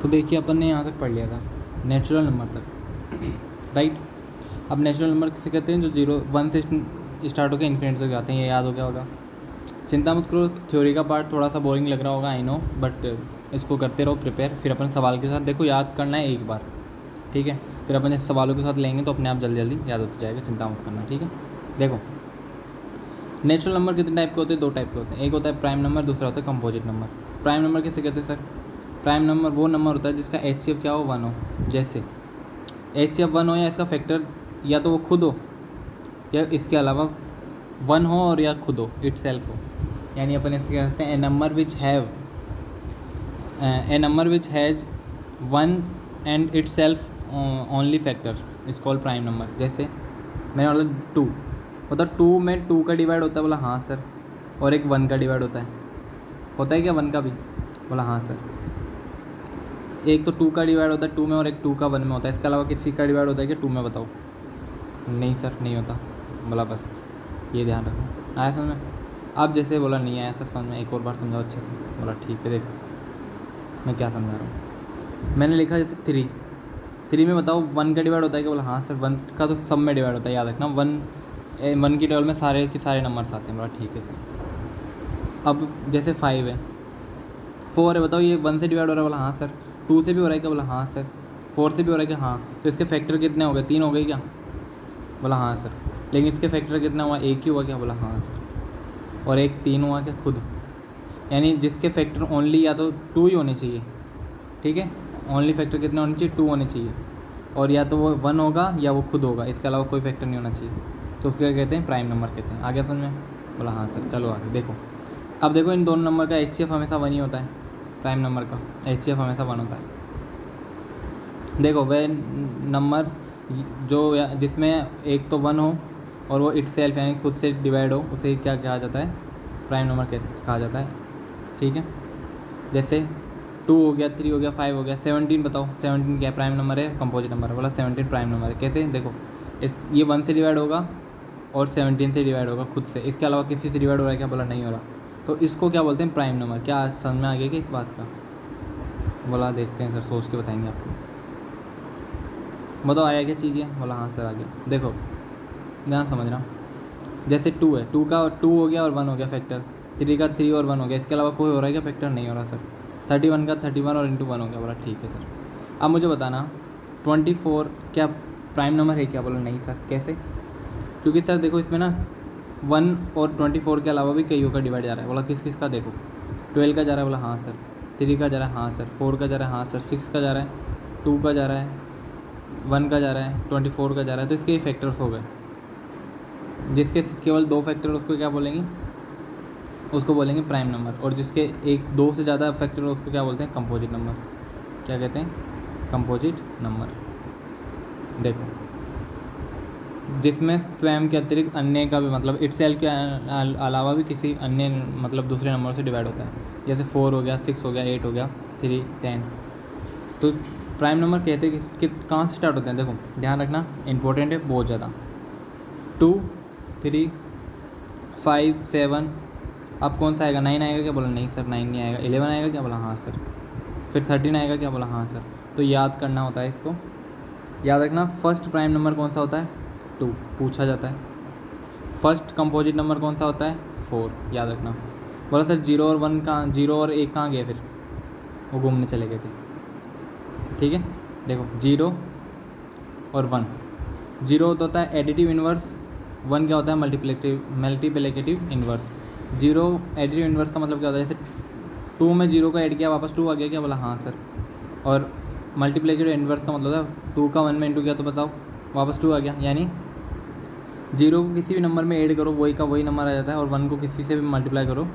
तो देखिए अपन ने यहाँ तक पढ़ लिया था नेचुरल नंबर तक, राइट। अब नेचुरल नंबर किसे कहते हैं? जो 1 से स्टार्ट होकर इन्फिनिटी तक जाते हैं। ये याद हो गया होगा। चिंता मत करो, थ्योरी का पार्ट थोड़ा सा बोरिंग लग रहा होगा, आई नो, बट इसको करते रहो प्रिपेयर। फिर अपन सवाल के साथ देखो, याद करना है एक बार, ठीक है। फिर अपन जब सवालों के साथ लेंगे तो अपने आप जल्दी जल्दी याद होता जाएगा, चिंता मत करना, ठीक है। देखो नेचुरल नंबर कितने टाइप के होते हैं? 2 टाइप के होते हैं। एक होता है प्राइम नंबर, दूसरा होता है कंपोजिट नंबर। प्राइम नंबर किसे कहते हैं सर? प्राइम नंबर वो नंबर होता है जिसका HCF क्या हो? 1 हो। जैसे HCF 1 हो या इसका फैक्टर या तो वो खुद हो या इसके अलावा 1 हो और या खुद हो, इट सेल्फ हो। यानी अपन इसके कह सकते हैं a number which has 1 and itself only factor is called prime number. जैसे मैंने बोला 2, मतलब 2 में 2 का डिवाइड होता है? बोला हाँ सर। और एक 1 का डिवाइड होता है क्या 1 का भी? बोला हाँ सर। एक तो 2 का डिवाइड होता है 2 में और एक 2 का 1 में होता है। इसके अलावा किसी का डिवाइड होता है कि 2 में? बताओ। नहीं सर, नहीं होता। बोला बस ये ध्यान रखो। आया समझ में? अब जैसे बोला नहीं आया सर समझ में, एक और बार समझाओ अच्छे से। बोला ठीक है, देखो मैं क्या समझा रहा हूँ। मैंने लिखा जैसे 3 में बताओ 1 का डिवाइड होता है कि? बोला हाँ सर। 1 का तो सब में डिवाइड होता है, याद रखना। 1 की टेबल में सारे के सारे नंबर्स आते हैं। बोला ठीक है सर। अब जैसे 5 है, 4 है, बताओ ये 1 से डिवाइड हो रहा है? बोला हाँ सर। 2 से भी हो रहा है क्या? बोला हाँ सर। 4 से भी हो रहा है क्या? हाँ। तो इसके फैक्टर कितने हो गए? 3 हो गए क्या? बोला हाँ सर। लेकिन इसके फैक्टर कितना हुआ? 1 ही हुआ क्या? बोला हाँ सर। और एक 3 हुआ क्या? खुद। यानी जिसके फैक्टर ओनली या तो 2 ही होने चाहिए, ठीक है। ओनली फैक्टर कितने होने चाहिए? 2 होने चाहिए। और या तो वो 1 होगा या वो खुद होगा, इसके अलावा कोई फैक्टर नहीं होना चाहिए। तो उसके क्या कहते हैं? प्राइम नंबर कहते हैं। आ गया समझ में? बोला हाँ सर। चलो आगे देखो। अब देखो इन दोनों नंबर का HCF हमेशा 1 ही होता है। प्राइम नंबर का HCF हमेशा 1 होता है। देखो वह नंबर जो जिसमें एक तो 1 हो और वो इट सेल्फ यानी खुद से डिवाइड हो, उसे क्या कहा जाता है? प्राइम नंबर कहा जाता है, ठीक है। जैसे 2 हो गया, 3 हो गया, 5 हो गया। 17 बताओ, 17 क्या प्राइम नंबर है? कंपोजिट नंबर है। बोला 17 प्राइम नंबर है। कैसे? देखो ये 1 से डिवाइड होगा और 17 से डिवाइड होगा खुद से, इसके अलावा किसी से डिवाइड हो रहा है क्या? बोला नहीं हो रहा। तो इसको क्या बोलते हैं? Prime number. क्या समझ में आ गया कि इस बात का? बोला देखते हैं सर, सोच के बताएंगे आपको। बताओ आया क्या चीज़ है? बोला हाँ सर आ गया। देखो ध्यान समझना। जैसे 2 है, 2 का 2 हो गया और 1 हो गया फैक्टर। 3 का 3 और 1 हो गया, इसके अलावा कोई हो रहा है क्या फैक्टर? नहीं हो रहा सर। 31 का 31 और इंटू 1 हो गया। बोला ठीक है सर। अब मुझे बताना 24 क्या प्राइम नंबर है क्या? बोला नहीं सर। कैसे? क्योंकि सर देखो इसमें ना 1 और 24 के अलावा भी कईयों का डिवाइड जा रहा है। बोला किस किस का? देखो 12 का जा रहा है। बोला हाँ सर। 3 का जा रहा है? हाँ सर। 4 का जा रहा है? हाँ सर। 6 का जा रहा है, 2 का जा रहा है, 1 का जा रहा है, 24 का जा रहा है। तो इसके फैक्टर्स हो गए। जिसके केवल 2 फैक्टर उसको क्या बोलेंगे? उसको बोलेंगे प्राइम नंबर। और जिसके 2 से ज़्यादा फैक्टर उसको क्या बोलते हैं? Composite number. क्या कहते हैं? Composite number. देखो जिसमें स्वयं के अतिरिक्त अन्य का भी मतलब इट सेल्फ के अलावा भी किसी अन्य मतलब दूसरे नंबर से डिवाइड होता है। जैसे 4 हो गया, 6 हो गया, 8 हो गया, 3, 10। तो प्राइम नंबर कहते हैं कि कहाँ से स्टार्ट होते हैं? देखो ध्यान रखना, इंपॉर्टेंट है बहुत ज़्यादा। 2, 3, 5, 7। अब कौन सा आएगा? 9 आएगा क्या? बोला नहीं सर 9 नहीं आएगा। 11 आएगा क्या? बोला हाँ सर। फिर 13 आएगा क्या? बोला हाँ सर। तो याद करना होता है इसको, याद रखना। फर्स्ट प्राइम नंबर कौन सा होता है? 2 पूछा जाता है। फर्स्ट कंपोजिट नंबर कौन सा होता है? 4 याद रखना। बोला सर 0 और 1 कहाँ, 0 और 1 कहाँ गए? फिर वो घूमने चले गए थे, ठीक है। देखो 0 और 1, 0 होता है एडिटिव इन्वर्स, 1 क्या होता है? Multiplicative inverse. 0 एडिटिव इन्वर्स का मतलब क्या होता है? जैसे 2 में 0 का ऐड किया वापस 2 आ गया क्या? बोला हाँ सर। और मल्टीप्लिकेटिव इन्वर्स का मतलब है 2 का 1 में इंटू किया तो बताओ वापस 2 आ गया। यानी 0 को किसी भी नंबर में ऐड करो वही का वही नंबर आ जाता है, और 1 को किसी से भी मल्टीप्लाई करो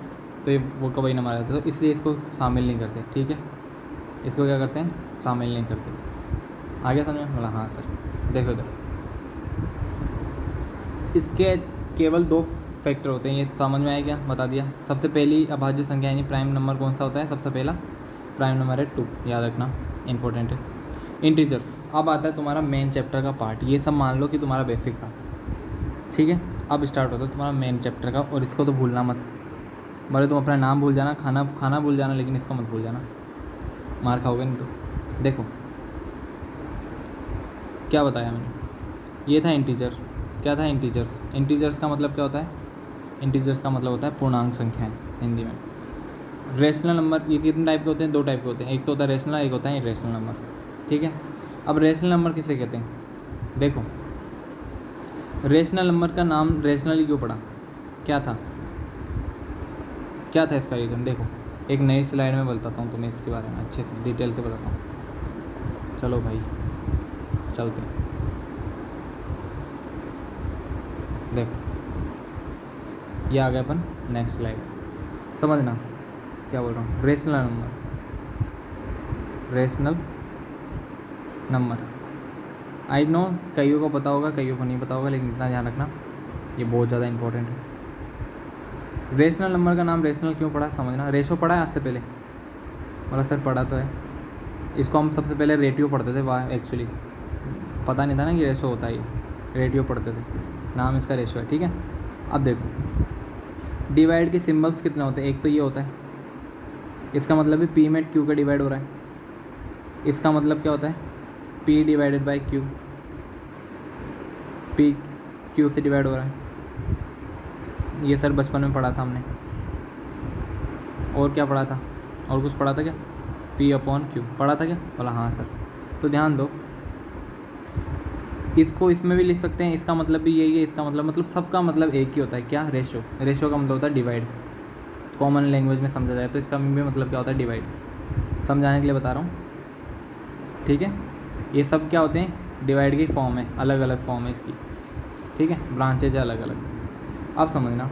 तो ये वो का वही नंबर आ जाता है। तो इसलिए इसको शामिल नहीं करते, ठीक है। इसको क्या करते हैं? शामिल नहीं करते। आ गया समझ में? बोला हाँ सर। देखो इधर इसके केवल 2 फैक्टर होते हैं, ये समझ में आया क्या? बता दिया। सबसे पहली अभाज्य संख्या यानी प्राइम नंबर कौन सा होता है? सबसे पहला प्राइम नंबर है 2, याद रखना, इंपॉर्टेंट है। इंटीजर्स। अब आता है तुम्हारा मेन चैप्टर का पार्ट। ये सब मान लो कि तुम्हारा बेसिक था, ठीक है। अब स्टार्ट होता है तुम्हारा मेन चैप्टर का, और इसको तो भूलना मत। भले तुम अपना नाम भूल जाना, खाना भूल जाना, लेकिन इसको मत भूल जाना, मार खाओगे नहीं तो। देखो क्या बताया मैंने, ये था इंटीजर। क्या था इंटीजर्स? इंटीजर्स का मतलब क्या होता है? इंटीजर्स का मतलब होता है पूर्णांक संख्याएं हिंदी में। रेशनल नंबर ये कितने टाइप के होते हैं? 2 टाइप के होते हैं, एक तो होता है रेशनल, एक होता है इरेशनल नंबर। ठीक है, अब रेशनल नंबर किसे कहते हैं? देखो, रेशनल नंबर का नाम रेशनल ही क्यों पड़ा? क्या था, क्या था इसका रीज़न? देखो, एक नई स्लाइड में बताता हूँ तुम्हें इसके बारे में, अच्छे से डिटेल से बताता हूँ। चलो भाई चलते हैं। देखो ये आ गया अपन नेक्स्ट स्लाइड, समझना क्या बोल रहा हूँ। Rational number, rational number I know कईयों को पता होगा, कईयों को नहीं पता होगा, लेकिन इतना ध्यान रखना ये बहुत ज़्यादा इंपॉर्टेंट है। रेशनल नंबर का नाम रेशनल क्यों पड़ा समझना। रेशो पढ़ा है आज से पहले? बोला सर पढ़ा तो है। इसको हम सबसे पहले रेटियो पढ़ते थे, वाह एक्चुअली पता नहीं था ना कि रेशो होता है, ये रेटियो पढ़ते थे, नाम इसका रेशो है। ठीक है, अब देखो डिवाइड के सिंबल्स कितने होते हैं? एक तो ये होता है, इसका मतलब है पी में क्यू का डिवाइड हो रहा है। इसका मतलब क्या होता है? P divided by Q, P Q से डिवाइड हो रहा है। ये सर बचपन में पढ़ा था हमने। और क्या पढ़ा था? और कुछ पढ़ा था क्या? पी अपॉन क्यू पढ़ा था क्या? बोला हाँ सर। तो ध्यान दो, इसको इसमें भी लिख सकते हैं, इसका मतलब भी यही है, इसका मतलब सबका मतलब एक ही होता है। क्या? रेशो। रेशो का मतलब होता है डिवाइड, कॉमन लैंग्वेज में समझा जाए तो इसका भी मतलब क्या होता है? डिवाइड। समझाने के लिए बता रहा हूँ, ठीक है। ये सब क्या होते हैं? डिवाइड की फॉर्म है, अलग अलग फॉर्म है इसकी, ठीक है, ब्रांचेज है अलग अलग। अब समझना,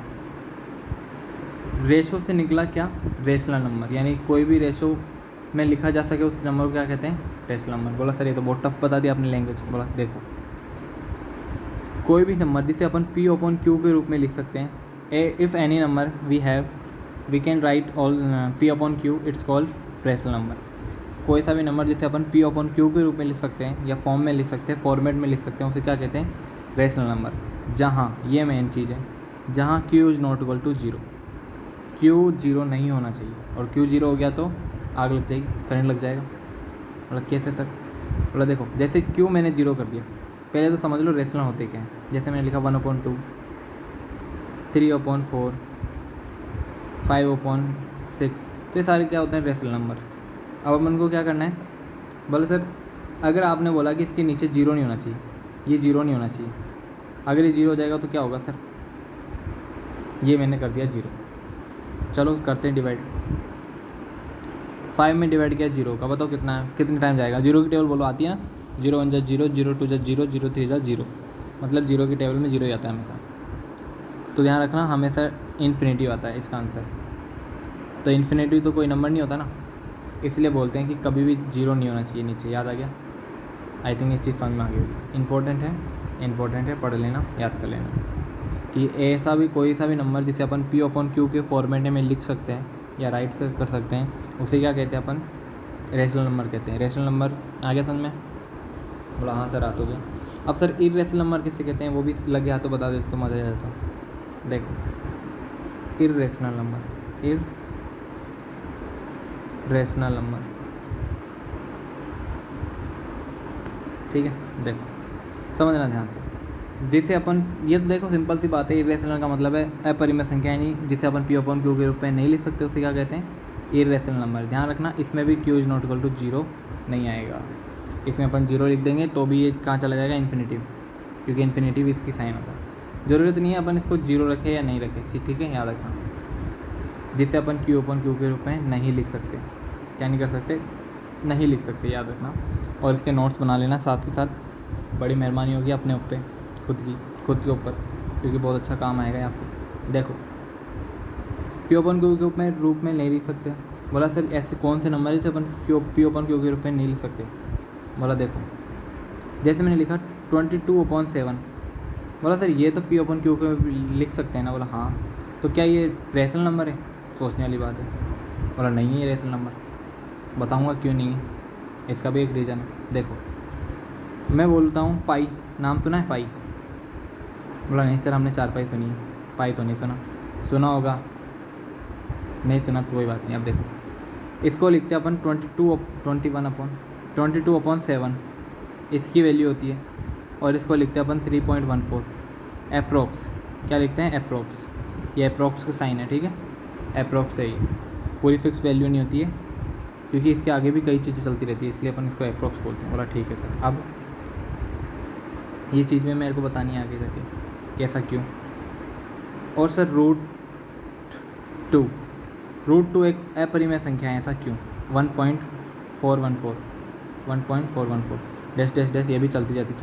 रेशो से निकला क्या? रेशनल नंबर, यानी कोई भी रेशो में लिखा जा सके उस नंबर को क्या कहते हैं? Rational number. बोला सर ये तो बहुत टफ बता दिया आपने लैंग्वेज। बोला देखो, कोई भी नंबर जिसे अपन पी अपॉन क्यू के रूप में लिख सकते हैं, if any number we can write all p upon q, it's called rational number. कोई सा भी नंबर जिसे अपन पी अपॉन क्यू के रूप में लिख सकते हैं, या फॉर्म में लिख सकते हैं, फॉर्मेट में लिख सकते हैं, उसे क्या कहते हैं? Rational number. जहाँ, ये मेन चीज़ है, जहाँ q is not equal to zero, q zero नहीं होना चाहिए, और क्यू जीरो हो गया तो आग लग जाएगी, करंट लग जाएगा। मतलब कैसे सर? बोला देखो, जैसे क्यू मैंने जीरो कर दिया, पहले तो समझ लो रेशनल होते क्या हैं। जैसे मैंने लिखा 1/2, 3/4, 5/6, तो ये सारे क्या होते हैं? Rational number. अब अपन को क्या करना है? बोले सर अगर आपने बोला कि इसके नीचे जीरो नहीं होना चाहिए, ये जीरो नहीं होना चाहिए, अगर ये जीरो हो जाएगा तो क्या होगा सर? ये मैंने कर दिया जीरो। चलो करते हैं डिवाइड। 5 में डिवाइड किया जीरो का, बताओ कितना है, कितने टाइम जाएगा? जीरो की टेबल बोलो आती है ना, 0 1 जा 0, 0 2 जा 0, 0 3 जा 0, मतलब जीरो की टेबल में जीरो आता है हमेशा। तो ध्यान रखना हमेशा इन्फिनिटी आता है इसका आंसर। तो इन्फिनिटी तो कोई नंबर नहीं होता ना, इसलिए बोलते हैं कि कभी भी जीरो नहीं होना चाहिए नीचे। याद आ गया? आई थिंक ये चीज़ समझ में आ गई। इंपॉर्टेंट है, पढ़ लेना, याद कर लेना कि ऐसा भी कोई सा भी नंबर जिसे अपन पी अपॉन क्यू के फॉर्मेट में लिख सकते हैं या राइट से कर सकते हैं, उसे क्या कहते हैं? अपन रेशनल नंबर कहते हैं। रेशनल नंबर आ गया समझ में? बोला हाँ सर आ तो गया। अब सर इर्रेशनल नंबर किसे कहते हैं? वो भी लगे हाथों बता देते तो मज़ा आ जाता। देखो इर्रेशनल नंबर, इर्रेशनल नंबर, ठीक है। देखो समझना ध्यान से, जिसे अपन, ये तो देखो सिंपल सी बात है, इर्रेशनल का मतलब है अपरिमेय संख्या, यानी जिसे अपन पी अपॉन क्यू के रूप में नहीं लिख सकते उसे क्या कहते हैं? Irrational number. ध्यान रखना इसमें भी q is not equal to zero नहीं आएगा, इसमें अपन जीरो लिख देंगे तो भी ये कहाँ चला जाएगा? इन्फिनिटिव, क्योंकि इन्फिनिटिव इसकी साइन होता है। ज़रूरत नहीं है अपन इसको जीरो रखें या नहीं रखें, ठीक है, याद रखना। जिसे अपन क्यू अपॉन क्यू के रूप में नहीं लिख सकते, क्या नहीं कर सकते? नहीं लिख सकते, याद रखना। और इसके नोट्स बना लेना साथ के साथ, बड़ी मेहरबानी होगी अपने ऊपर, खुद के ऊपर, क्योंकि बहुत अच्छा काम आएगा आपको। देखो पी ओपन क्यू के रूप में नहीं लिख सकते। बोला सर ऐसे कौन से नंबर है जिसे अपन पी ओपन क्यू के रूप में नहीं लिख सकते? बोला देखो जैसे मैंने लिखा 22/7, बोला सर ये तो पी ओपन क्यू के लिख सकते हैं ना? बोला हाँ। तो क्या ये रेशनल नंबर है? सोचने वाली बात है। बोला नहीं है ये रेशनल नंबर, बताऊँगा क्यों नहीं है, इसका भी एक रीज़न है। देखो मैं बोलता हूँ पाई, नाम सुना है पाई? बोला नहीं सर हमने 4 पाई सुनी है, पाई तो नहीं सुना। सुना होगा, नहीं सुना तो कोई बात नहीं। अब देखो इसको लिखते हैं अपन 21/4, 22/7 इसकी वैल्यू होती है, और इसको लिखते हैं अपन 3.14 अप्रोक्स। क्या लिखते हैं? अप्रोक्स। ये अप्रोक्स का साइन है, ठीक है, अप्रोक्स है ये, पूरी फिक्स वैल्यू नहीं होती है, क्योंकि इसके आगे भी कई चीज़ें चलती रहती है, इसलिए अपन इसको अप्रोक्स बोलते हैं। बोला ठीक है सर। अब ये चीज़ में मेरे को बतानी है आगे जाके कैसा क्यों। और सर रूट टू एक अपरिमेय संख्या है, ऐसा क्यों? 1.414 डैश डैश डैश, ये भी चलती जाती।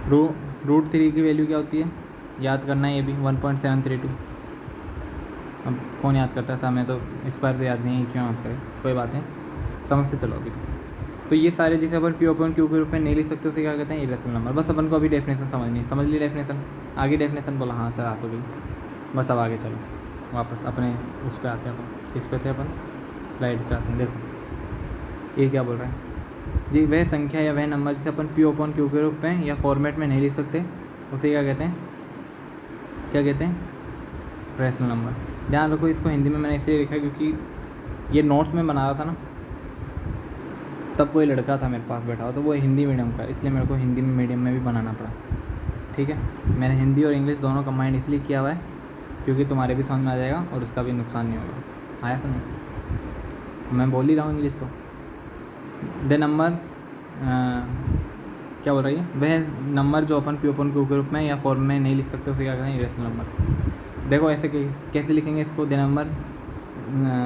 रूट 3 की वैल्यू क्या होती है? याद करना है ये भी, 1.732। अब कौन याद करता है? हमें तो स्क्वायर से याद नहीं है, क्यों याद करें, कोई बात नहीं, समझते चलो अभी। तो ये सारे जिसे अपन P अपॉन Q के रूप में नहीं लिख सकते, उसे क्या कहते हैं? Irrational number. बस अपन को अभी डेफिनेशन समझनी है, समझ ली डेफिनेशन? आगे डेफिनेशन बोला, हाँ सर आ तो गई। बस अब आगे चलो, वापस अपने उस पर आते हैं अपन। किस पे थे अपन? स्लाइड पे आते हैं। देखो ये क्या बोल रहा है जी, वह संख्या या वह नंबर जिसे अपन P अपॉन Q के रूप में या फॉर्मेट में नहीं लिख सकते, उसे क्या कहते हैं? क्या कहते हैं? Rational number. ध्यान रखो, इसको हिंदी में मैंने इसलिए लिखा है क्योंकि ये नोट्स में बना रहा था ना, तब कोई लड़का था मेरे पास बैठा हुआ, तो वो हिंदी मीडियम का, इसलिए मेरे को हिंदी मीडियम में भी बनाना पड़ा, ठीक है। मैंने हिंदी और इंग्लिश दोनों कंबाइंड इसलिए किया हुआ है क्योंकि तुम्हारे भी समझ में आ जाएगा और उसका भी नुकसान नहीं होगा। आया समझ? मैं बोल ही रहा हूँ इंग्लिश तो। द नंबर क्या बोल रही है? वह नंबर जो अपन P अपॉन Q के रूप में या फॉर्म में नहीं लिख सकते, उसे क्या कहते हैं? Irrational number. देखो ऐसे कैसे लिखेंगे इसको? The number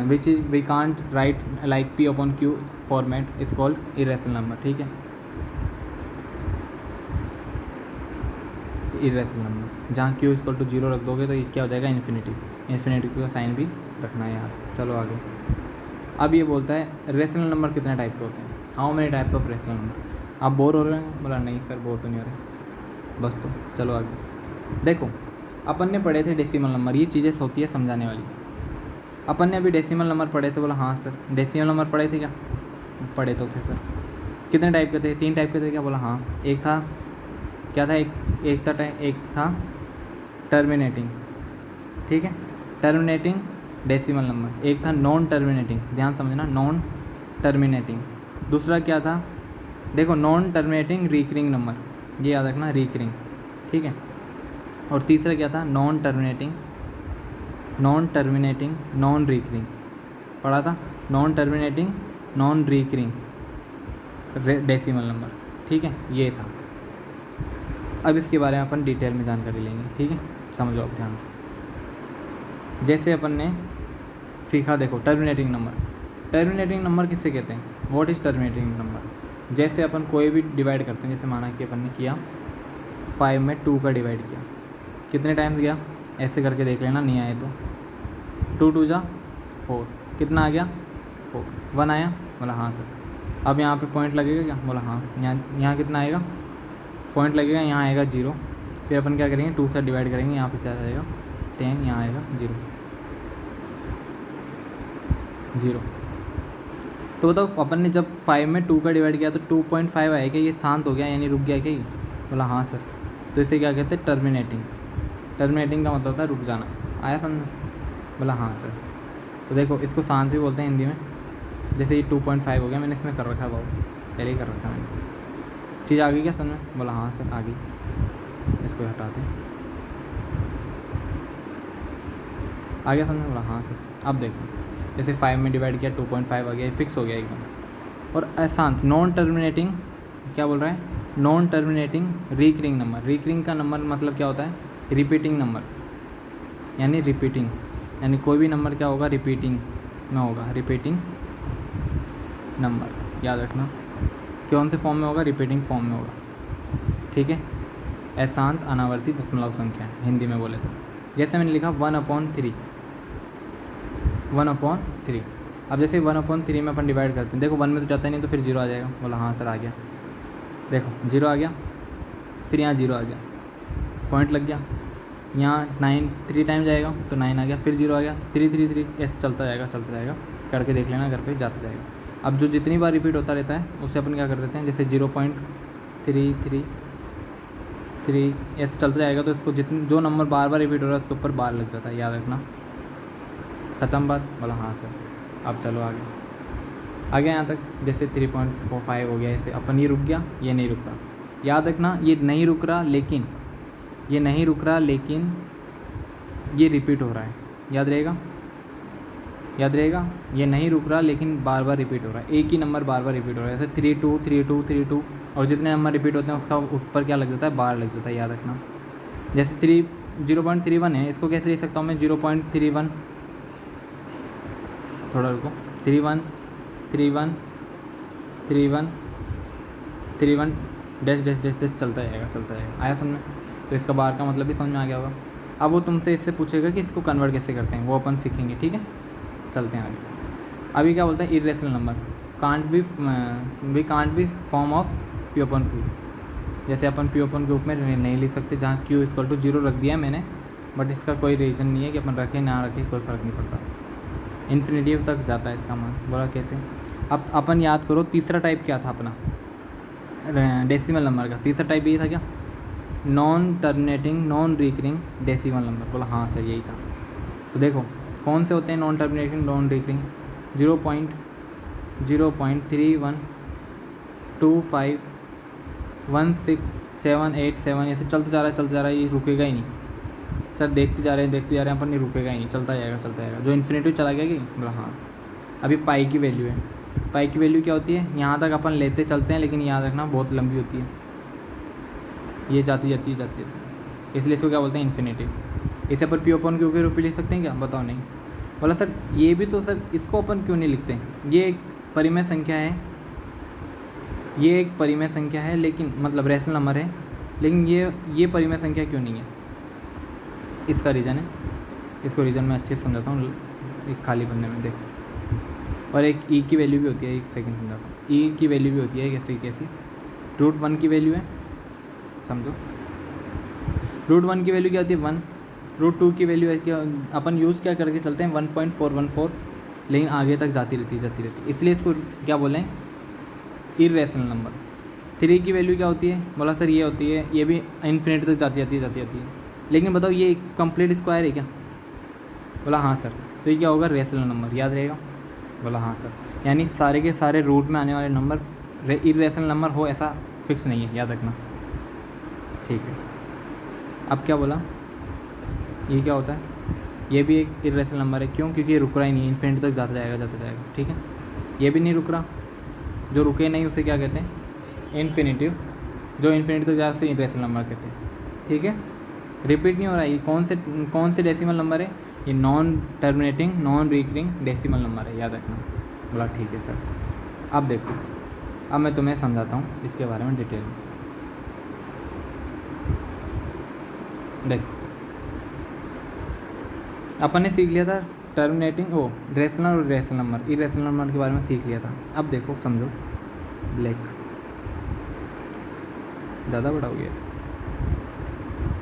which is we can't write like P upon Q format is called irrational number, ठीक है। इरेशनल नंबर जहाँ Q इक्वल टू 0 रख दोगे तो ये क्या हो जाएगा? इन्फिनिटी का साइन भी रखना है यार। चलो आगे। अब ये बोलता है रेशनल नंबर कितने टाइप के होते हैं? How many types of rational number? आप बोर हो रहे हैं? बोला नहीं सर बोर तो नहीं हो रहे, बस तो चलो आगे। देखो अपन ने पढ़े थे डेसिमल नंबर, ये चीज़ें होती है समझाने वाली। अपन ने अभी डेसिमल नंबर पढ़े थे। बोला हाँ सर डेसिमल नंबर पढ़े थे क्या? पढ़े तो थे सर। कितने टाइप के थे? 3 टाइप के थे क्या? बोला हाँ। एक था क्या था? एक था टर्मिनेटिंग, ठीक है, टर्मिनेटिंग डेसिमल नंबर। एक था नॉन टर्मिनेटिंग, ध्यान समझना, नॉन टर्मिनेटिंग। दूसरा क्या था? देखो नॉन टर्मिनेटिंग रिकरिंग नंबर, ये याद रखना, रिकरिंग, ठीक है। और तीसरा क्या था? नॉन टर्मिनेटिंग नॉन रिकरिंग, पढ़ा था, non terminating non recurring decimal number, ठीक है, ये था। अब इसके बारे में अपन डिटेल में जानकारी लेंगे, ठीक है, समझो आप ध्यान से। जैसे अपन ने सीखा, देखो टर्मिनेटिंग नंबर किससे कहते हैं? What is terminating number? जैसे अपन कोई भी डिवाइड करते हैं, जैसे माना कि अपन ने किया 5 में 2 का डिवाइड किया, कितने टाइम्स गया? ऐसे करके देख लेना, नहीं आए तो 2 2 जा 4, कितना आ गया? 4। 1 आया? बोला हाँ सर। अब यहाँ पे पॉइंट लगेगा क्या? बोला हाँ। यहाँ कितना आएगा? पॉइंट लगेगा, यहाँ आएगा 0। फिर अपन क्या करेंगे? 2 से डिवाइड करेंगे, यहाँ पे क्या आएगा? 10, यहाँ आएगा 0। तो बताओ अपन ने जब 5 में 2 का डिवाइड किया तो 2.5 आया क्या? ये शांत हो गया यानी रुक गया क्या ये? बोला हाँ सर। तो इसे क्या कहते हैं? टर्मिनेटिंग का मतलब होता है रुक जाना। आया समझ? बोला हाँ सर। तो देखो इसको शांत भी बोलते हैं हिंदी में। जैसे ये 2.5 हो गया, मैंने इसमें कर रखा है बाबू, पहले ही कर रखा है मैंने। चीज़ आ गई क्या समझ में? बोला हाँ सर आ गई। इसको हटाते हैं, आ गया समझ में? बोला हाँ सर। अब देखो जैसे 5 में डिवाइड किया 2.5 आ गया, फिक्स हो गया एकदम। और अशांत नॉन टर्मिनेटिंग, क्या बोल रहा है? Non terminating recurring number. Recurring का नंबर मतलब क्या होता है? रिपीटिंग नंबर, यानी कोई भी नंबर क्या होगा? रिपीटिंग में होगा, रिपीटिंग नंबर, याद रखना। कौन से फॉर्म में होगा? रिपीटिंग फॉर्म में होगा, ठीक है। अशांत अनावर्ती दशमलव संख्या हिंदी में बोले तो, जैसे मैंने लिखा 1/3। अब जैसे 1/3 में अपन डिवाइड करते हैं, देखो 1 में तो जाता ही नहीं, तो फिर 0 आ जाएगा। बोला हाँ सर आ गया। देखो 0 आ गया, फिर यहाँ 0 आ गया, पॉइंट लग गया, यहाँ 9 3 टाइम जाएगा तो 9 आ गया, फिर 0 आ गया, 3 3 3 ऐसे चलता जाएगा, करके देख लेना घर पे, जाता जाएगा। अब जो जितनी बार रिपीट होता रहता है उससे अपन क्या कर देते हैं? जैसे 0.333 ऐसे चलता जाएगा, तो इसको जो नंबर बार बार रिपीट हो रहा है उसके ऊपर बार लग जाता है, याद रखना। ख़त्म बात? बोला हाँ सर। अब चलो आगे। आगे यहाँ तक जैसे 3.45 हो गया, ऐसे अपन ये रुक गया, ये नहीं रुक रहा। याद रखना ये नहीं रुक रहा लेकिन ये रिपीट हो रहा है, याद रहेगा ये नहीं रुक रहा लेकिन बार बार रिपीट हो रहा है, एक ही नंबर बार बार रिपीट हो रहा है। जैसे 32 32 32 और जितने नंबर रिपीट होते हैं उसका ऊपर क्या लग जाता है, बार लग जाता है, याद रखना। जैसे 0.31 है, इसको कैसे लिख सकता हूँ मैं, 0.31, थोड़ा रुको, 31 31 31 31 डैश डैश डैश डैश चलता जाएगा। आया समझ में? तो इसका बार का मतलब भी समझ में आ गया होगा। अब वो तुमसे इससे पूछेगा कि इसको कन्वर्ट कैसे करते हैं, वो अपन सीखेंगे, ठीक है। चलते हैं आगे। अभी क्या बोलता है, irrational number can't be form of P upon Q। जैसे अपन P upon Q में नहीं लिख सकते, जहाँ Q इक्वल टू 0 रख दिया है मैंने, बट इसका कोई रीज़न नहीं है कि अपन रखें ना रखें, कोई फ़र्क नहीं पड़ता, इन्फिनिटिव तक जाता है इसका मान। बोला कैसे? अब अपन याद करो तीसरा टाइप क्या था अपना डेसिमल नंबर का, तीसरा टाइप ये था क्या, non terminating non recurring decimal number. बोला हाँ सर यही था। तो देखो कौन से होते हैं नॉन टर्मिनेटिंग नॉन रिकरिंग, 0.0.31251677 ऐसे चलता जा रहा है, ये रुकेगा ही नहीं सर, देखते जा रहे हैं अपन, ये रुकेगा ही नहीं, चलता जाएगा। जो इन्फिनिटिव चला गया कि बोला हाँ। अभी पाई की वैल्यू है, पाई की वैल्यू क्या होती है, यहाँ तक अपन लेते चलते हैं लेकिन याद रखना बहुत लंबी होती है, ये जाती है, इसलिए इसको क्या बोलते हैं, इन्फिनिटिव। इसे अपन P upon Q के रूप में लिख सकते हैं क्या, बताओ नहीं। बोला सर ये भी तो सर, इसको अपन क्यों नहीं लिखते, ये एक परिमेय संख्या है, लेकिन मतलब रैशनल नंबर है, लेकिन ये परिमेय संख्या क्यों नहीं है, इसका रीज़न है। इसको रीज़न मैं अच्छे से समझाता हूँ, एक खाली पन्ने में देखो। और एक ई की वैल्यू भी होती है, एक सेकंड समझाता हूँ। ई की वैल्यू भी होती है कैसी √1 की वैल्यू है, समझो। √1 की वैल्यू क्या होती है, 1। √2 की वैल्यू है क्या, अपन यूज़ क्या करके चलते हैं, 1.414, लेकिन आगे तक जाती रहती, इसलिए इसको क्या बोलें, इर्रेशनल नंबर। 3 की वैल्यू क्या होती है, बोला सर ये होती है, ये भी इन्फिनिटी तक जाती है, लेकिन बताओ ये कंप्लीट स्क्वायर है क्या, बोला हाँ सर। तो ये क्या होगा, रेशनल नंबर, याद रहेगा, बोला हाँ सर। यानी सारे के सारे रूट में आने वाले नंबर इर्रेशनल नंबर हो ऐसा फिक्स नहीं है, याद रखना, ठीक है। अब क्या बोला, ये क्या होता है, ये भी एक इर्रेशनल नंबर है, क्यों, क्योंकि ये रुक रहा ही नहीं, इन्फिनिटी तक जाता जाएगा, ठीक है। ये भी नहीं रुक रहा, जो रुके नहीं उसे क्या कहते हैं, इन्फिनिटिव। जो इन्फिनिटी तक जाता है इर्रेशनल नंबर कहते हैं, ठीक है। रिपीट नहीं हो रहा है, ये कौन से डेसिमल नंबर है, ये non terminating non recurring decimal number है, याद रखना। बोला ठीक है सर। अब देखो, अब मैं तुम्हें समझाता हूँ इसके बारे में डिटेल में। देखो अपन ने सीख लिया था टर्मिनेटिंग रेशनल और इर्रेशनल नंबर, इर्रेशनल नंबर के बारे में सीख लिया था। अब देखो समझो, ब्लैक ज़्यादा बड़ा हो गया था,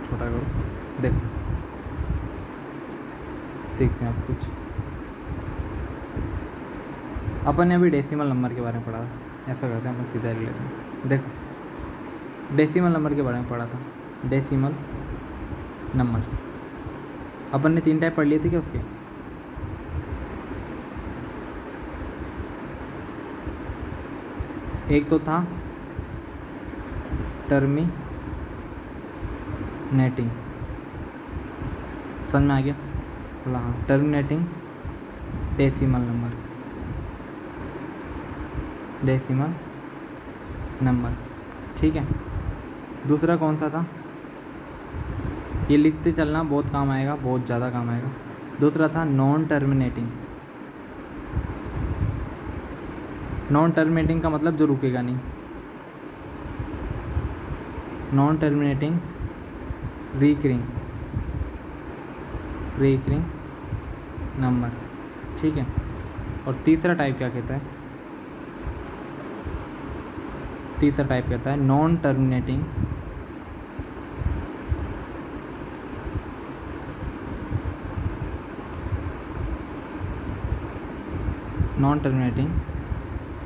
छोटा करो, देखो सीखते हैं आप कुछ। अपन ने अभी डेसिमल नंबर के बारे में पढ़ा था, ऐसा करते हैं अपन सीधा ले लेते हैं। देखो डेसिमल नंबर के बारे में पढ़ा था, डेसिमल नंबर अपन ने 3 टाइप पढ़ लिए थे क्या उसके, एक तो था टर्मिनेटिंग, समझ में आ गया, बोला हाँ, टर्मिनेटिंग डेसिमल नंबर, ठीक है। दूसरा कौन सा था, ये लिखते चलना, बहुत काम आएगा, बहुत ज़्यादा काम आएगा। दूसरा था नॉन टर्मिनेटिंग का मतलब जो रुकेगा नहीं, नॉन टर्मिनेटिंग रिकरिंग नंबर, ठीक है। और तीसरा टाइप क्या कहता है, non terminating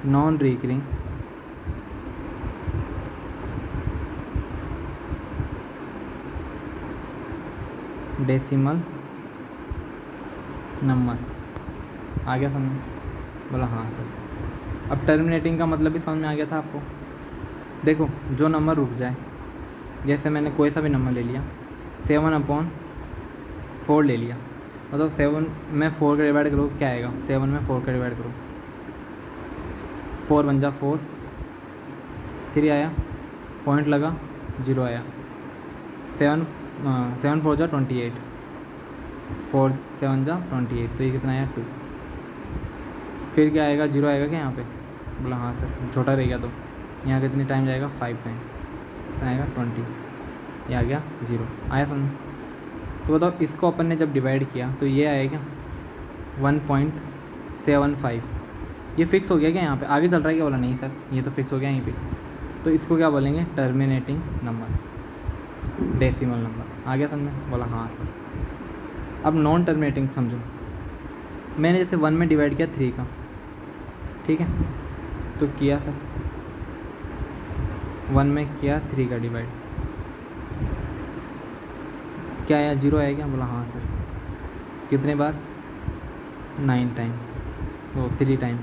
non recurring decimal number. आ गया समझ, बोला हाँ सर। अब टर्मिनेटिंग का मतलब भी समझ में आ गया था आपको। देखो जो नंबर रुक जाए, जैसे मैंने कोई सा भी नंबर ले लिया, 7/4 ले लिया, मतलब 7 में 4 का डिवाइड करो क्या आएगा, 7 में 4 का डिवाइड करो, 4 1 जा 4, 3 आया, पॉइंट लगा, 0 आया, 7 4 जा 28, 4 7 जा 28, तो ये कितना आया 2। फिर क्या आएगा, 0 आएगा क्या यहाँ पे, बोला हाँ सर, छोटा रह गया तो यहाँ कितनी टाइम जाएगा, 5 टाइम, कितना आएगा 20, ये आ गया 0, आया समझ। तो बताओ इसको अपन ने जब डिवाइड किया तो ये आएगा 1.75, ये फिक्स हो गया क्या यहाँ पे, आगे चल रहा है क्या, बोला नहीं सर ये तो फिक्स हो गया यहीं पे। तो इसको क्या बोलेंगे, टर्मिनेटिंग नंबर, डेसिमल नंबर, आ गया समझ में, बोला हाँ सर। अब नॉन टर्मिनेटिंग समझो, मैंने जैसे 1 में डिवाइड किया 3 का, ठीक है, तो किया सर 1 में किया 3 का डिवाइड, क्या आया 0 आया क्या, बोला हाँ सर, कितने बार, 9 टाइम, वो 3 टाइम,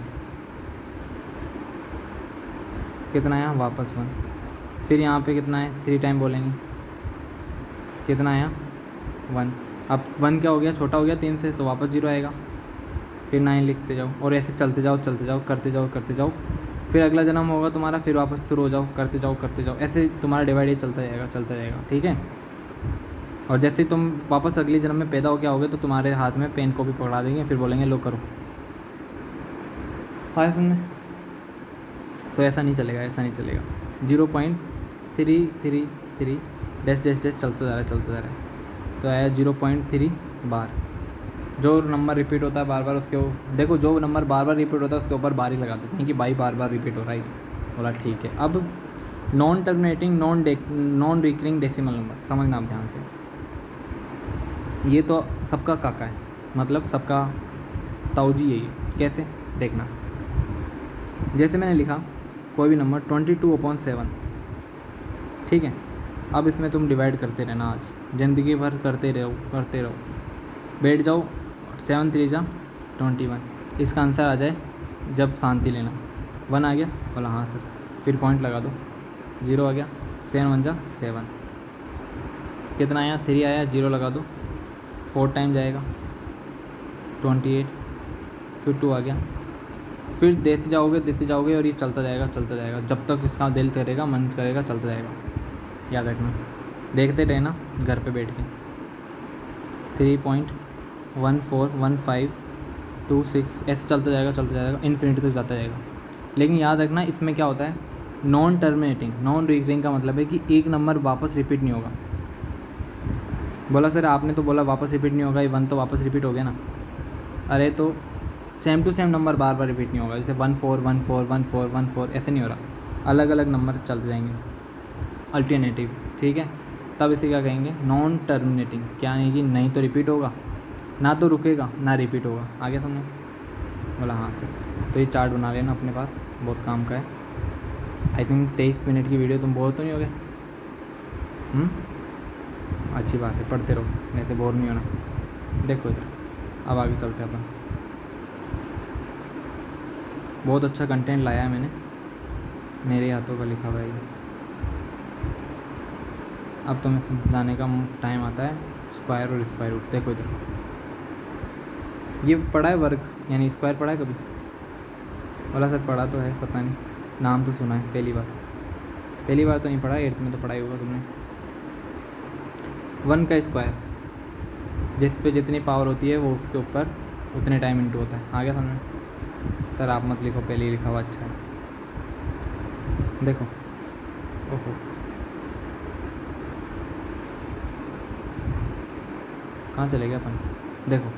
कितना आया वापस 1, फिर यहाँ पे कितना है 3 टाइम बोलेंगे, कितना आया 1, अब 1 क्या हो गया, छोटा हो गया 3 से, तो वापस 0 आएगा, फिर 9 लिखते जाओ और ऐसे चलते जाओ करते जाओ, फिर अगला जन्म होगा तुम्हारा, फिर वापस शुरू हो जाओ करते जाओ, ऐसे तुम्हारा डिवाइड ये चलता जाएगा, ठीक है। और जैसे ही तुम वापस अगले जन्म में पैदा हो क्या होगे, तो तुम्हारे हाथ में पेन को भी पकड़ा देंगे, फिर बोलेंगे लो करो, हाँ सुनने। तो ऐसा नहीं चलेगा 0.333 डैश चलता जा रहा है, तो आया 0.3 बार। जो नंबर रिपीट होता है बार बार उसके देखो, जो नंबर बार बार रिपीट होता है उसके ऊपर बार ही लगा देते हैं कि भाई बार बार रिपीट हो रहा है, बोला ठीक है। अब non terminating non recurring decimal number, समझना आप ध्यान से, ये तो सबका काका है, मतलब सबका ताऊजी है ये, कैसे देखना, जैसे मैंने लिखा कोई भी नंबर 22/7, ठीक है। अब इसमें तुम डिवाइड करते रहना, आज ज़िंदगी भर करते रहो, बैठ जाओ, 7 3 जा 21, इसका आंसर आ जाए जब शांति लेना, 1 आ गया, बोला हाँ सर, फिर पॉइंट लगा दो, 0 आ गया, 7 1 जा 7, कितना आया 3 आया, 0 लगा दो, 4 टाइम जाएगा 28, फिर 2 आ गया, फिर देते जाओगे और ये चलता जाएगा जब तक इसका दिल करेगा, मन करेगा, चलता जाएगा, याद रखना, देखते रहना घर पे बैठ के। 3.141526 ऐसे चलता जाएगा, इन्फिनिटी तक जाता जाएगा। लेकिन याद रखना इसमें क्या होता है, नॉन टर्मिनेटिंग, नॉन रिकरिंग का मतलब है कि एक नंबर वापस रिपीट नहीं होगा। बोला सर आपने तो बोला वापस रिपीट नहीं होगा, ये 1 तो वापस रिपीट हो गया ना, अरे तो सेम टू सेम नंबर बार बार रिपीट नहीं होगा, जैसे 1 4 1 4 1 4 1 4 ऐसे नहीं हो रहा, अलग अलग नंबर चलते जाएंगे, अल्टरनेटिव, ठीक है। तब इसे क्या कहेंगे, नॉन टर्मिनेटिंग, क्या नहीं कि नहीं तो रिपीट होगा, ना तो रुकेगा, ना रिपीट होगा, आगे समझो, बोला हाँ सर। तो ये चार्ट बना लेना अपने पास, बहुत काम का है। आई थिंक 23 मिनट की वीडियो, तुम बोर तो नहीं हो गए? अच्छी बात है, पढ़ते रहो, नहीं से बोर नहीं होना। देखो इधर, अब आगे चलते हैं अपन, बहुत अच्छा कंटेंट लाया है मैंने, मेरे हाथों का लिखा हुआ है ये। अब तुम्हें समझाने का टाइम आता है, स्क्वायर और स्क्वायर रूट। देखो इधर, ये पढ़ा है वर्ग, यानी स्क्वायर पढ़ा है कभी? बोला सर पढ़ा तो है, पता नहीं, नाम तो सुना है, पहली बार तो नहीं पढ़ा, 8th में तो पढ़ाई होगा तुमने। 1 का स्क्वायर, जिस पे जितनी पावर होती है वो उसके ऊपर उतने टाइम इंटू होता है, आ गया समझ में? सर आप मत लिखो, पहले ही लिखा हुआ अच्छा है। देखो, ओहो कहाँ चले गए अपन? देखो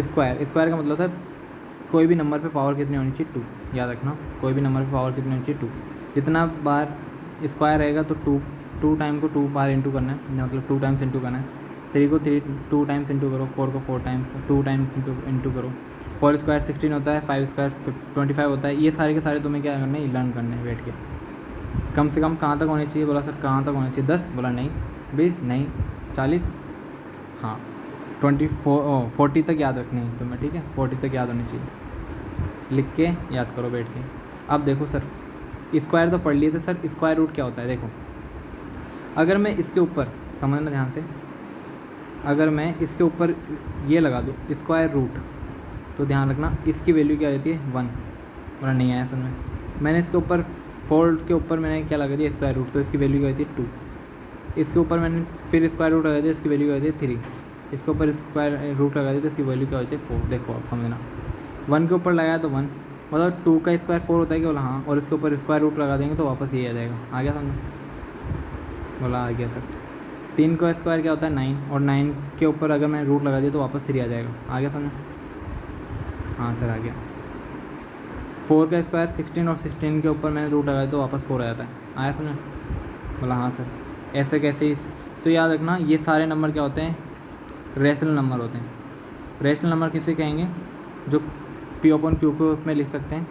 स्क्वायर का मतलब था कोई भी नंबर पे पावर कितनी होनी चाहिए, 2, याद रखना, कोई भी नंबर पे पावर कितनी होनी चाहिए, 2। जितना बार स्क्वायर रहेगा तो 2 टाइम को 2 बार इंटू करना है, मतलब 2 टाइम्स इंटू करना है। 3 को 2 टाइम्स इंटू करो, 4 को 4 टाइम्स 2 टाइम्स इंटू करो। 4 स्क्वायर 16 होता है, 5 स्क्वायर 25 होता है। ये सारे के सारे तुम्हें क्या करना है, लर्न करने हैं बैठ के। कम से कम कहाँ तक होने चाहिए? बोला सर कहाँ तक होने चाहिए? 10? बोला नहीं। 20? नहीं। 40? हाँ 40 तक याद रखनी है तुम्हें, ठीक है, 40 तक याद होनी चाहिए। लिख के याद करो बैठ के। अब देखो सर, स्क्वायर तो पढ़ लिए थे सर, स्क्वायर रूट क्या होता है। देखो अगर मैं इसके ऊपर, समझना ध्यान से, अगर मैं इसके ऊपर ये लगा दूँ स्क्वायर रूट, तो ध्यान रखना इसकी वैल्यू क्या रहती है 1, वरना नहीं आया समझ में। मैंने इसके ऊपर 4 के ऊपर मैंने क्या लगा दिया स्क्वायर रूट, तो इसकी वैल्यू क्या रहती है 2। इसके ऊपर मैंने फिर स्क्वायर रूट लगा दिया, इसकी वैल्यू क्या रहती है 3। इसके ऊपर स्क्वायर रूट लगा दिया तो इसकी वैल्यू क्या होती है 4। देखो आप समझना, 1 के ऊपर लगाया तो 1, मतलब 2 का स्क्वायर 4 होता है कि बोला हाँ, और इसके ऊपर स्क्वायर रूट लगा देंगे तो वापस ये आ जाएगा। आ गया समझ, बोला आ गया सर। 3 का स्क्वायर क्या होता है 9, और 9 के ऊपर अगर मैं रूट लगा दिया तो वापस 3 आ जाएगा। आ गया समझ, हाँ सर आ गया। 4 का स्क्वायर 16, और 16 के ऊपर मैंने रूट लगाया तो वापस 4 आ जाता है। आया समझ, बोला हाँ सर। ऐसे कैसे, तो याद रखना ये सारे नंबर क्या होते हैं, रेशनल नंबर होते हैं। रेशनल नंबर किसे कहेंगे, जो पी ओपन क्यू के रूप में लिख सकते हैं।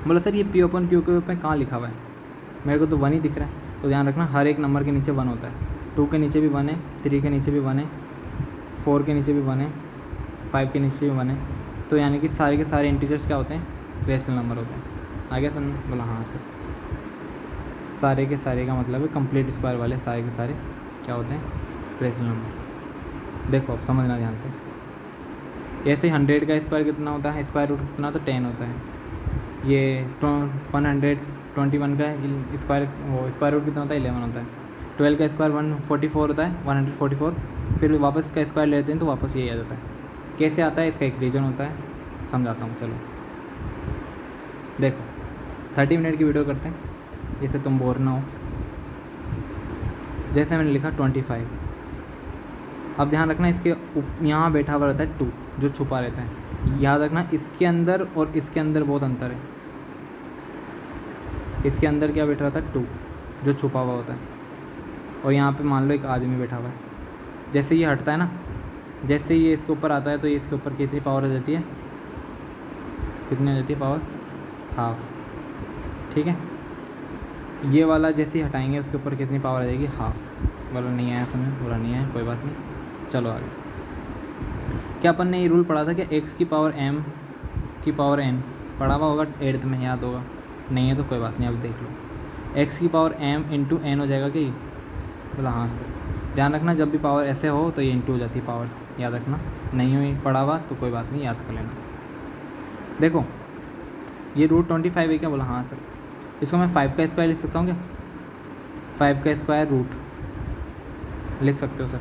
बोला सर ये पी ओपन क्यू के रूप में कहाँ लिखा हुआ है, मेरे को तो 1 ही दिख रहा है। तो ध्यान रखना हर एक नंबर के नीचे 1 होता है। 2 के नीचे भी 1 है, 3 के नीचे भी 1 है, 4 के नीचे भी 1 है, 5 के नीचे भी 1 है। तो यानी कि सारे के सारे इंटीजर्स क्या होते हैं, रेशनल नंबर होते हैं। आ गया समझ, बोला हाँ सर। सारे के सारे का मतलब है कंप्लीट स्क्वायर वाले सारे के सारे क्या होते हैं, रेशनल नंबर। देखो अब समझना ध्यान से। ऐसे 100 का स्क्वायर कितना होता है, स्क्वायर रूट कितना होता है 10 होता है। ये 121 का स्क्वायर रूट कितना होता है 11 होता है। 12 का स्क्वायर 144 होता है, 144। फिर वापस इसका स्क्वायर लेते हैं तो वापस यही आ जाता है। कैसे आता है, इसका एक रीजन होता है, समझाता हूँ चलो। देखो 30 मिनट की वीडियो करते हैं जैसे तुम बोर ना हो। जैसे मैंने लिखा 25। अब ध्यान रखना इसके यहाँ बैठा हुआ रहता है 2 जो छुपा रहता है। याद रखना इसके अंदर और इसके अंदर बहुत अंतर है। इसके अंदर क्या बैठा रहता है 2 जो छुपा हुआ होता है, और यहाँ पे मान लो एक आदमी बैठा हुआ है। जैसे ये हटता है ना, जैसे ये इसके ऊपर आता है तो ये इसके ऊपर कितनी पावर आ जाती है, कितनी आ जाती है पावर, हाफ। ठीक है, ये वाला जैसे ही हटाएंगे उसके ऊपर कितनी पावर आ जाएगी, हाफ। बोला नहीं आया समझ, बोला नहीं आया कोई बात नहीं, चलो आगे। क्या अपन ने ये रूल पढ़ा था कि x की पावर m की पावर n, पढ़ा हुआ होगा 8th में, याद होगा। नहीं है तो कोई बात नहीं, अब देख लो। x की पावर m इंटू n हो जाएगा कि, बोला हाँ सर। ध्यान रखना जब भी पावर ऐसे हो तो ये इंटू हो जाती है पावर्स, याद रखना। नहीं हुई पढ़ा हुआ तो कोई बात नहीं, याद कर लेना। देखो ये √25 है क्या, बोला हाँ सर। इसको मैं 5 का स्क्वायर लिख सकता हूँ क्या, 5 का स्क्वायर रूट लिख सकते हो सर।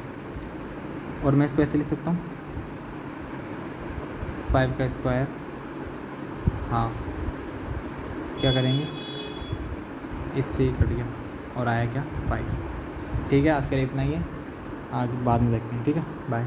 और मैं इसको ऐसे लिख सकता हूँ 5 का स्क्वायर हाफ। क्या करेंगे, इससे ही कट गया और आया क्या 5। ठीक है, आज के लिए इतना ही है, आगे बाद में देखते हैं। ठीक है, बाय।